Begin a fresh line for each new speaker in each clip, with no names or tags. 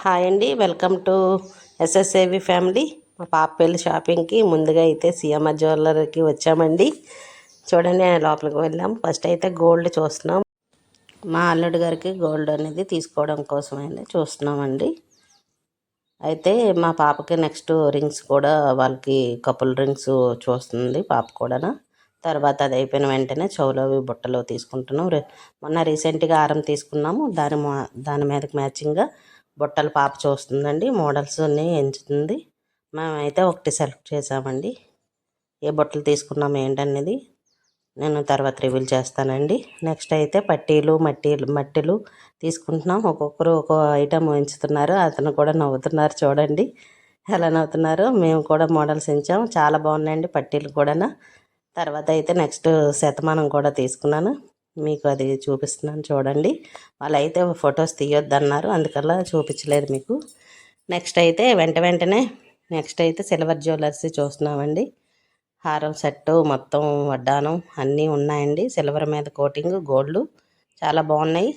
Hi అండి, welcome to ఎస్ఎస్ఏవి family. మా పాప పెళ్ళి షాపింగ్కి ముందుగా అయితే సిఎంఆర్ జ్యువెలరీకి వచ్చామండి. చూడండి, లోపలికి వెళ్ళాం. ఫస్ట్ అయితే గోల్డ్ చూస్తున్నాం. మా అల్లుడు గారికి గోల్డ్ అనేది తీసుకోవడం కోసమైనా చూస్తున్నామండి. అయితే మా పాపకి నెక్స్ట్ రింగ్స్ కూడా వాళ్ళకి కపుల్ రింగ్స్ చూస్తుంది పాప కూడా. తర్వాత అది అయిపోయిన వెంటనే చెవులవి బుట్టలు తీసుకుంటున్నాం. మొన్న రీసెంట్గా హారం తీసుకున్నాము. దాని మీదకి మ్యాచింగ్గా బుట్టలు పాప చూస్తుందండి. మోడల్స్ అన్నీ ఎంచుతుంది. మేమైతే ఒకటి సెలెక్ట్ చేసామండి. ఏ బుట్టలు తీసుకున్నాం ఏంటనేది నేను తర్వాత రివీల్ చేస్తానండి. నెక్స్ట్ అయితే మట్టిలు తీసుకుంటున్నాం. ఒక్కొక్కరు ఒక్కో ఐటమ్ ఎంచుతున్నారు. అతను కూడా నవ్వుతున్నారు. చూడండి ఎలా నవ్వుతున్నారు. మేము కూడా మోడల్స్ ఎంచాం. చాలా బాగున్నాయండి పట్టీలు కూడా. తర్వాత అయితే నెక్స్ట్ శతమానం కూడా తీసుకున్నాను. మీకు అది చూపిస్తున్నాను చూడండి. వాళ్ళైతే ఫొటోస్ తీయొద్దన్నారు, అందుకల్లా చూపించలేదు మీకు. నెక్స్ట్ అయితే వెంటనే సిల్వర్ జ్యువెలర్స్ చూస్తున్నామండి. హారం సెట్టు మొత్తం వడ్డానం అన్నీ ఉన్నాయండి. సిల్వర్ మీద కోటింగ్ గోల్డ్ చాలా బాగున్నాయి.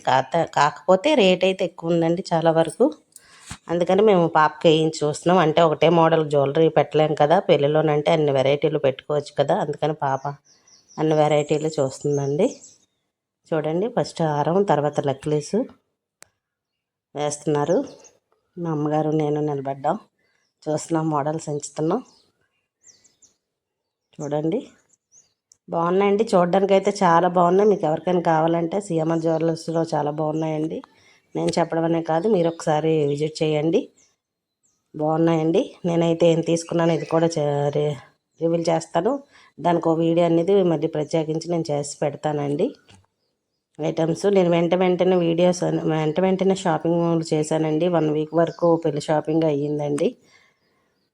కాకపోతే రేట్ అయితే ఎక్కువ ఉందండి చాలా వరకు. అందుకని మేము పాపకి వేయించి చూస్తున్నాం. అంటే ఒకటే మోడల్ జ్యువెలరీ పెట్టలేం కదా, పెళ్ళిలోనంటే అన్ని వెరైటీలు పెట్టుకోవచ్చు కదా. అందుకని పాప అన్ని వెరైటీలు చూస్తుందండి. చూడండి, ఫస్ట్ హారం, తర్వాత నెక్లెస్ వేస్తున్నారు. మా అమ్మగారు నేను నిలబడ్డాం, చూస్తున్నాం, మోడల్స్ ఎంచుతున్నాం. చూడండి, బాగున్నాయండి. చూడడానికి అయితే చాలా బాగున్నాయి. మీకు ఎవరికైనా కావాలంటే సిఎంఆర్ జ్యువెలర్స్లో చాలా బాగున్నాయండి. నేను చెప్పడం అనే కాదు, మీరు ఒకసారి విజిట్ చేయండి. బాగున్నాయండి. నేనైతే ఏం తీసుకున్నాను ఇది కూడా రివీల్ చేస్తాను. దానికి ఒక వీడియో అనేది మళ్ళీ ప్రత్యేకించి నేను చేసి పెడతానండి. ఐటమ్స్ నేను వెంటనే షాపింగ్ చేశానండి. 1 వీక్ వరకు పెళ్లి షాపింగ్ అయ్యిందండి.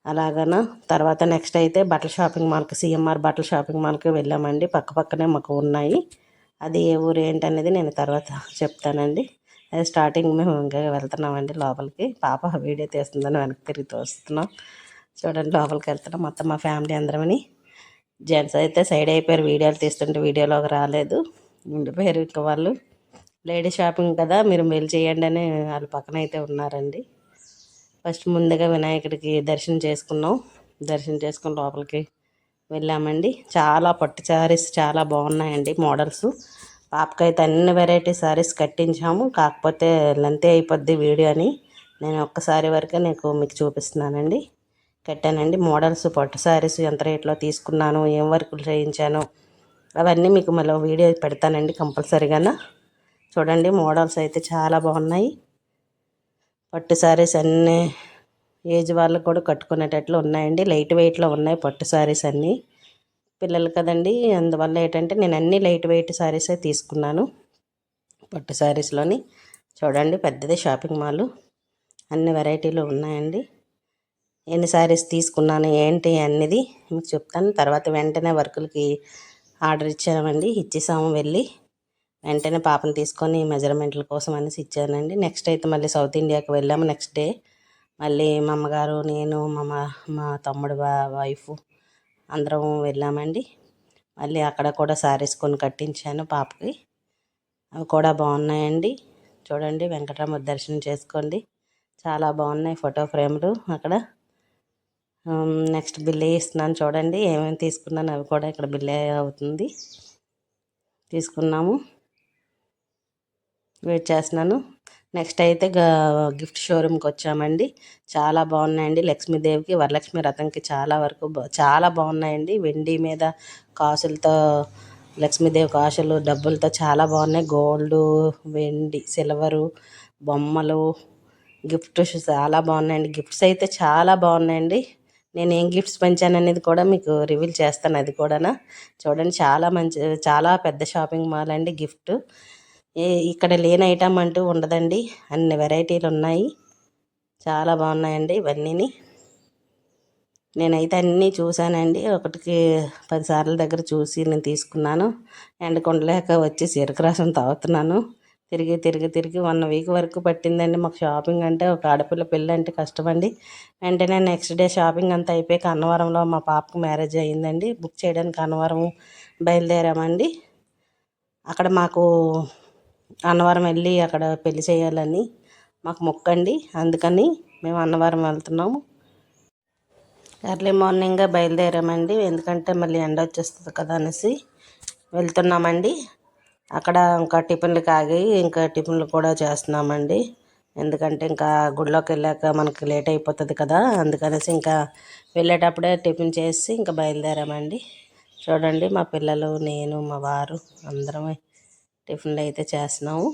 అలాగన తర్వాత నెక్స్ట్ అయితే బట్టల షాపింగ్ మాల్కి, సిఎంఆర్ బట్టల షాపింగ్ మాల్కి వెళ్ళామండి. పక్కనే మాకు ఉన్నాయి. అది ఏ ఊరు ఏంటనేది నేను తర్వాత చెప్తానండి. అది స్టార్టింగ్ మేము ఇంకా వెళ్తున్నామండి లోపలికి. పాప వీడియో తీస్తుందని వెనక్కి తిరిగి తోస్తున్నాం. చూడండి, లోపలికి వెళ్తున్నాం మొత్తం మా ఫ్యామిలీ అందరమని. జెంట్స్ అయితే సైడ్ అయిపోయారు. వీడియోలు తీస్తుంటే వీడియోలోకి రాలేదు, ఉండిపోయారు. ఇంకా వాళ్ళు లేడీ షాపింగ్ కదా, మీరు మెయిల్ చేయండి అని వాళ్ళ పక్కన అయితే ఉన్నారండి. ఫస్ట్ ముందుగా వినాయకుడికి దర్శనం చేసుకున్నాం. దర్శనం చేసుకుని లోపలికి వెళ్ళామండి. చాలా పట్టు శారీస్ చాలా బాగున్నాయండి మోడల్స్. పాపకైతే అన్ని వెరైటీ శారీస్ కట్టించాము. కాకపోతే లెంత్ అయిపోద్ది వీడియో అని నేను ఒక్కసారి వరకే మీకు చూపిస్తున్నానండి. కట్టానండి. మోడల్స్ పట్టు శారీస్ ఎంత రేట్లో తీసుకున్నాను, ఏం వర్కులు చేయించాను అవన్నీ మీకు మళ్ళీ వీడియో పెడతానండి కంపల్సరీగా. చూడండి, మోడల్స్ అయితే చాలా బాగున్నాయి. పట్టు శారీస్ అన్నీ ఏజ్ వాళ్ళకు కూడా కట్టుకునేటట్లు ఉన్నాయండి. లైట్ వెయిట్లో ఉన్నాయి పట్టు శారీస్ అన్నీ. పిల్లలు కదండి, అందువల్ల ఏంటంటే నేను అన్ని లైట్ వెయిట్ శారీసే తీసుకున్నాను పట్టు శారీస్లోని. చూడండి, పెద్దది షాపింగ్ మాల్, అన్ని వెరైటీలు ఉన్నాయండి. ఎన్ని శారీస్ తీసుకున్నాను ఏంటి అనేది మీకు చెప్తాను. తర్వాత వెంటనే వర్కులకి ఆర్డర్ ఇచ్చేసాము. వెళ్ళి వెంటనే పాపను తీసుకొని మెజర్మెంట్ల కోసం అనేసి ఇచ్చానండి. నెక్స్ట్ అయితే మళ్ళీ సౌత్ ఇండియాకి వెళ్ళాము. నెక్స్ట్ డే మళ్ళీ మా అమ్మగారు, నేను, మా తమ్ముడు వైఫ్ అందరం వెళ్ళామండి. మళ్ళీ అక్కడ కూడా శారీస్ కొన్ని కట్టించాను పాపకి. అవి కూడా బాగున్నాయండి. చూడండి, వెంకటరమణ దర్శనం చేసుకోండి, చాలా బాగున్నాయి ఫోటో ఫ్రేమ్లు అక్కడ. నెక్స్ట్ బిల్ ఇస్తున్నాను చూడండి, ఏమేమి తీసుకున్నాను అవి కూడా ఇక్కడ బిల్ అవుతుంది. తీసుకున్నాము, వెయిట్ చేస్తున్నాను. నెక్స్ట్ అయితే గిఫ్ట్ షోరూమ్కి వచ్చామండి. చాలా బాగున్నాయండి. లక్ష్మీదేవికి, వరలక్ష్మి రథంకి చాలా వరకు చాలా బాగున్నాయండి. వెండి మీద కాసులతో, లక్ష్మీదేవి కాసులు డబ్బులతో చాలా బాగున్నాయి. గోల్డ్, వెండి, సిల్వరు, బొమ్మలు, గిఫ్ట్స్ చాలా బాగున్నాయండి. గిఫ్ట్స్ అయితే చాలా బాగున్నాయండి. నేను ఏం గిఫ్ట్స్ పంచాను అనేది కూడా మీకు రివీల్ చేస్తాను. అది కూడా చూడండి, చాలా పెద్ద షాపింగ్ మాల్ అండి. గిఫ్ట్ ఇక్కడ లేని ఐటమ్ అంటూ ఉండదండి. అన్ని వెరైటీలు ఉన్నాయి, చాలా బాగున్నాయండి ఇవన్నీ. నేనైతే అన్నీ చూశానండి. ఒకటికి 10 సార్లు దగ్గర చూసి నేను తీసుకున్నాను. ఎండకుండలేక వచ్చి చెరుకు రసం తాగుతున్నాను. తిరిగి 1 వీక్ వరకు పట్టిందండి మాకు షాపింగ్. అంటే ఒక ఆడపిల్ల పెళ్ళి అంటే కష్టమండి. వెంటనే నెక్స్ట్ డే షాపింగ్ అంతా అయిపోయాక అన్నవరంలో మా పాపకు మ్యారేజ్ అయ్యిందండి. బుక్ చేయడానికి అన్నవరం బయలుదేరామండి. అక్కడ మాకు అన్నవరం వెళ్ళి అక్కడ పెళ్లి చేయాలని మాకు మొక్కండి, అందుకని మేము అన్నవరం వెళ్తున్నాము. ఎర్లీ మార్నింగ్గా బయలుదేరామండి, ఎందుకంటే మళ్ళీ ఎండ వచ్చేస్తుంది కదా అనేసి వెళ్తున్నామండి. అక్కడ ఇంకా టిఫిన్లు ఆగి ఇంకా టిఫిన్లు కూడా చేస్తున్నామండి. ఎందుకంటే ఇంకా గుడిలోకి వెళ్ళాక మనకి లేట్ అయిపోతుంది కదా, అందుకనేసి ఇంకా వెళ్ళేటప్పుడే టిఫిన్ చేసి ఇంకా బయలుదేరామండి. చూడండి మా పిల్లలు, నేను, మా వారు అందరం టిఫిన్లు అయితే చేస్తున్నాము.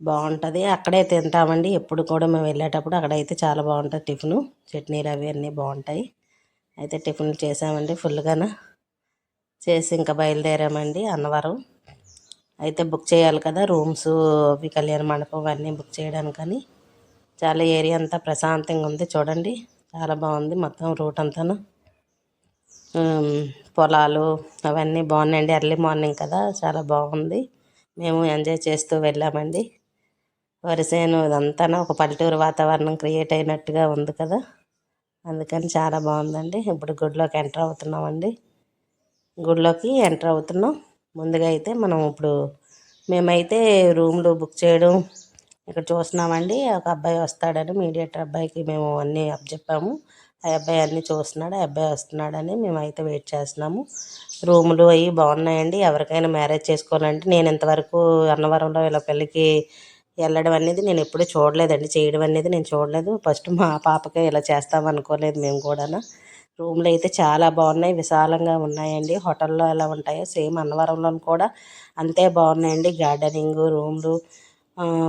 బాగుంటుంది, అక్కడే తింటామండి ఎప్పుడు కూడా. మేము వెళ్ళేటప్పుడు అక్కడైతే చాలా బాగుంటుంది టిఫిను, చట్నీలు అవి అన్నీ బాగుంటాయి. అయితే టిఫిన్ చేసామండి ఫుల్గాను, చేసి ఇంకా బయలుదేరామండి అన్నవరం. అయితే బుక్ చేయాలి కదా రూమ్స్ అవి, కళ్యాణ మండపం అవన్నీ బుక్ చేయడానికని. చాలా ఏరియా అంతా ప్రశాంతంగా ఉంది చూడండి, చాలా బాగుంది మొత్తం రూట్ అంతాను. పొలాలు అవన్నీ బాగున్నాయండి, ఎర్లీ మార్నింగ్ కదా చాలా బాగుంది. మేము ఎంజాయ్ చేస్తూ వెళ్ళామండి. వరిసేను ఇదంతా ఒక పల్లెటూరు వాతావరణం క్రియేట్ అయినట్టుగా ఉంది కదా, అందుకని చాలా బాగుందండి. ఇప్పుడు గుడిలోకి ఎంటర్ అవుతున్నామండి. గుడిలోకి ఎంటర్ అవుతున్నాం. ముందుగా అయితే మనం ఇప్పుడు మేమైతే రూమ్లు బుక్ చేయడం ఇక్కడ చూస్తున్నామండి. ఒక అబ్బాయి వస్తాడని, మీడియేటర్ అబ్బాయికి మేము అన్నీ అప్పచెప్పాము. ఆ అబ్బాయి అన్నీ చూస్తున్నాడు, ఆ అబ్బాయి వస్తున్నాడని మేమైతే వెయిట్ చేస్తున్నాము. రూములు అవి బాగున్నాయండి. ఎవరికైనా మ్యారేజ్ చేసుకోవాలంటే, నేను ఇంతవరకు అన్నవరంలో ఇలా పెళ్ళికి వెళ్ళడం అనేది నేను ఎప్పుడూ చూడలేదండి, చేయడం అనేది నేను చూడలేదు. ఫస్ట్ మా పాపకే ఇలా చేస్తామనుకోలేదు మేము కూడా. రూమ్లు అయితే చాలా బాగున్నాయి, విశాలంగా ఉన్నాయండి. హోటల్లో ఎలా ఉంటాయో సేమ్ అన్నవరంలో కూడా అంతే బాగున్నాయండి. గార్డెనింగ్, రూమ్లు,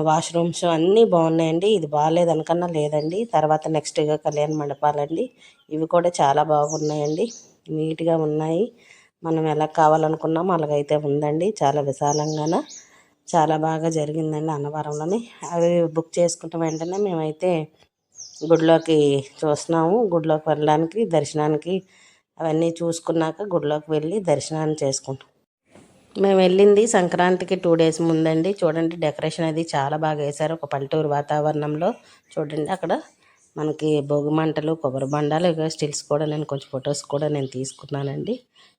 వాష్రూమ్స్ అన్నీ బాగున్నాయండి. ఇది బాగాలేదు అనకన్నా లేదండి. తర్వాత నెక్స్ట్గా కళ్యాణ మండపాలండి, ఇవి కూడా చాలా బాగున్నాయండి, నీట్గా ఉన్నాయి. మనం ఎలా కావాలనుకున్నామో అలాగైతే ఉందండి. చాలా విశాలంగాన చాలా బాగా జరిగిందండి అన్నవరంలోని. అవి బుక్ చేసుకున్న వెంటనే మేమైతే గుడిలోకి చూస్తున్నాము. గుడిలోకి వెళ్ళడానికి, దర్శనానికి అవన్నీ చూసుకున్నాక గుడిలోకి వెళ్ళి దర్శనాన్ని చేసుకుంటాం. మేము వెళ్ళింది సంక్రాంతికి 2 days ముందండి. చూడండి డెకరేషన్ అది చాలా బాగా వేశారు, ఒక పల్లెటూరు వాతావరణంలో. చూడండి అక్కడ మనకి భోగి మంటలు, కొబ్బరి బండాలు, ఇక స్టిల్స్ కూడా నేను కొంచెం ఫొటోస్ కూడా నేను తీసుకున్నానండి.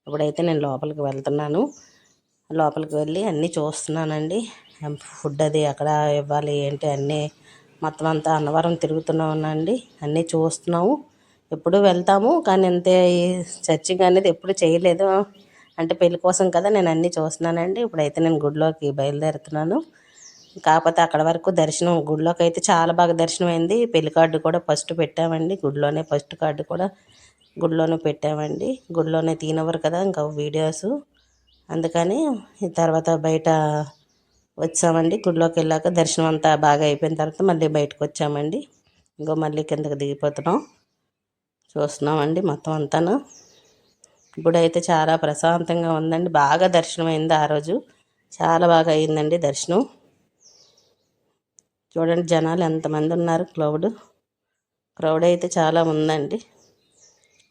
ఇప్పుడైతే నేను లోపలికి వెళ్తున్నాను. లోపలికి వెళ్ళి అన్నీ చూస్తున్నానండి. ఫుడ్ అది అక్కడ ఇవ్వాలి ఏంటి అన్నీ మొత్తం అంతా అన్నవరం తిరుగుతున్నామండి, అన్నీ చూస్తున్నాము. ఎప్పుడు వెళ్తాము కానీ అంతే సర్చింగ్ అనేది ఎప్పుడు చేయలేదు. అంటే పెళ్లి కోసం కదా నేను అన్నీ చూస్తున్నానండి. ఇప్పుడైతే నేను గుడిలోకి బయలుదేరుతున్నాను. కాకపోతే అక్కడ వరకు దర్శనం, గుడిలోకి అయితే చాలా బాగా దర్శనం అయింది. పెళ్లి కార్డు కూడా ఫస్ట్ పెట్టామండి గుడిలోనే, ఫస్ట్ కార్డు కూడా గుడిలోనే పెట్టామండి. గుడిలోనే తీనవరు కదా ఇంకా వీడియోస్, అందుకని తర్వాత బయట వచ్చామండి. గుడిలోకి వెళ్ళాక దర్శనం అంతా బాగా అయిపోయిన తర్వాత మళ్ళీ బయటకు వచ్చామండి. ఇంకో మళ్ళీ కిందకి దిగిపోతున్నాం. చూస్తున్నామండి మొత్తం అంతాను. గుడి అయితే చాలా ప్రశాంతంగా ఉందండి. బాగా దర్శనం అయింది ఆ రోజు, చాలా బాగా అయిందండి దర్శనం. చూడండి జనాలు ఎంతమంది ఉన్నారు, క్రౌడ్ అయితే చాలా ఉందండి.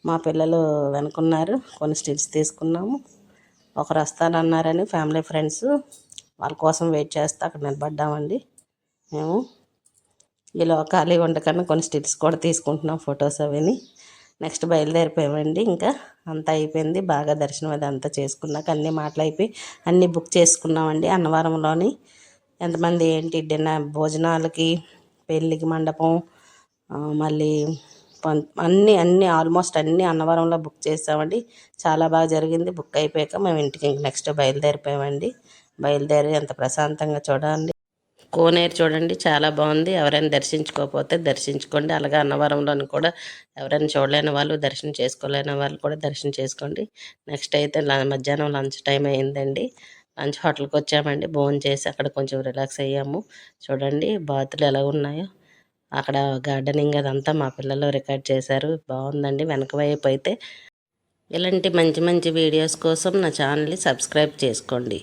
మా పిల్లలు వెనుకున్నారు, కొన్ని స్టిల్స్ తీసుకున్నాము. ఒకరు వస్తానన్నారని ఫ్యామిలీ ఫ్రెండ్స్, వాళ్ళ కోసం వెయిట్ చేస్తే అక్కడ నిలబడ్డామండి. మేము ఇలా ఖాళీగా ఉండకన్నా కొన్ని స్టిల్స్ కూడా తీసుకుంటున్నాం, ఫొటోస్ అవిని. నెక్స్ట్ బయలుదేరిపోయామండి. ఇంకా అంతా అయిపోయింది, బాగా దర్శనం అది అంతా చేసుకున్నాక అన్నీ మాటలు అయిపోయి అన్నీ బుక్ చేసుకున్నామండి అన్నవరంలోని. ఎంతమంది ఏంటి డిన్నర్, భోజనాలకి, పెళ్ళికి మండపం, మళ్ళీ అన్నీ అన్నీ ఆల్మోస్ట్ అన్నీ అన్నవరంలో బుక్ చేసామండి. చాలా బాగా జరిగింది. బుక్ అయిపోయాక మేము ఇంటికి నెక్స్ట్ బయలుదేరిపోయామండి. బయలుదేరి ఎంత ప్రశాంతంగా చూడండి. కోనేరు చూడండి చాలా బాగుంది. ఎవరైనా దర్శించుకోకపోతే దర్శించుకోండి. అలాగే అన్నవరంలోని కూడా ఎవరైనా చూడలేని వాళ్ళు, దర్శనం చేసుకోలేని వాళ్ళు కూడా దర్శనం చేసుకోండి. నెక్స్ట్ అయితే మధ్యాహ్నం లంచ్ టైం అయిందండి. లంచ్ హోటల్కి వచ్చామండి, భోజనం చేసి అక్కడ కొంచెం రిలాక్స్ అయ్యాము. చూడండి బాతులు ఎలా ఉన్నాయో. అక్కడ గార్డెనింగ్ అదంతా మా పిల్లలు రికార్డ్ చేశారు, బాగుందండి. వెనక వైపు అయితే ఇలాంటి మంచి మంచి వీడియోస్ కోసం నా ఛానల్ని సబ్స్క్రైబ్ చేసుకోండి.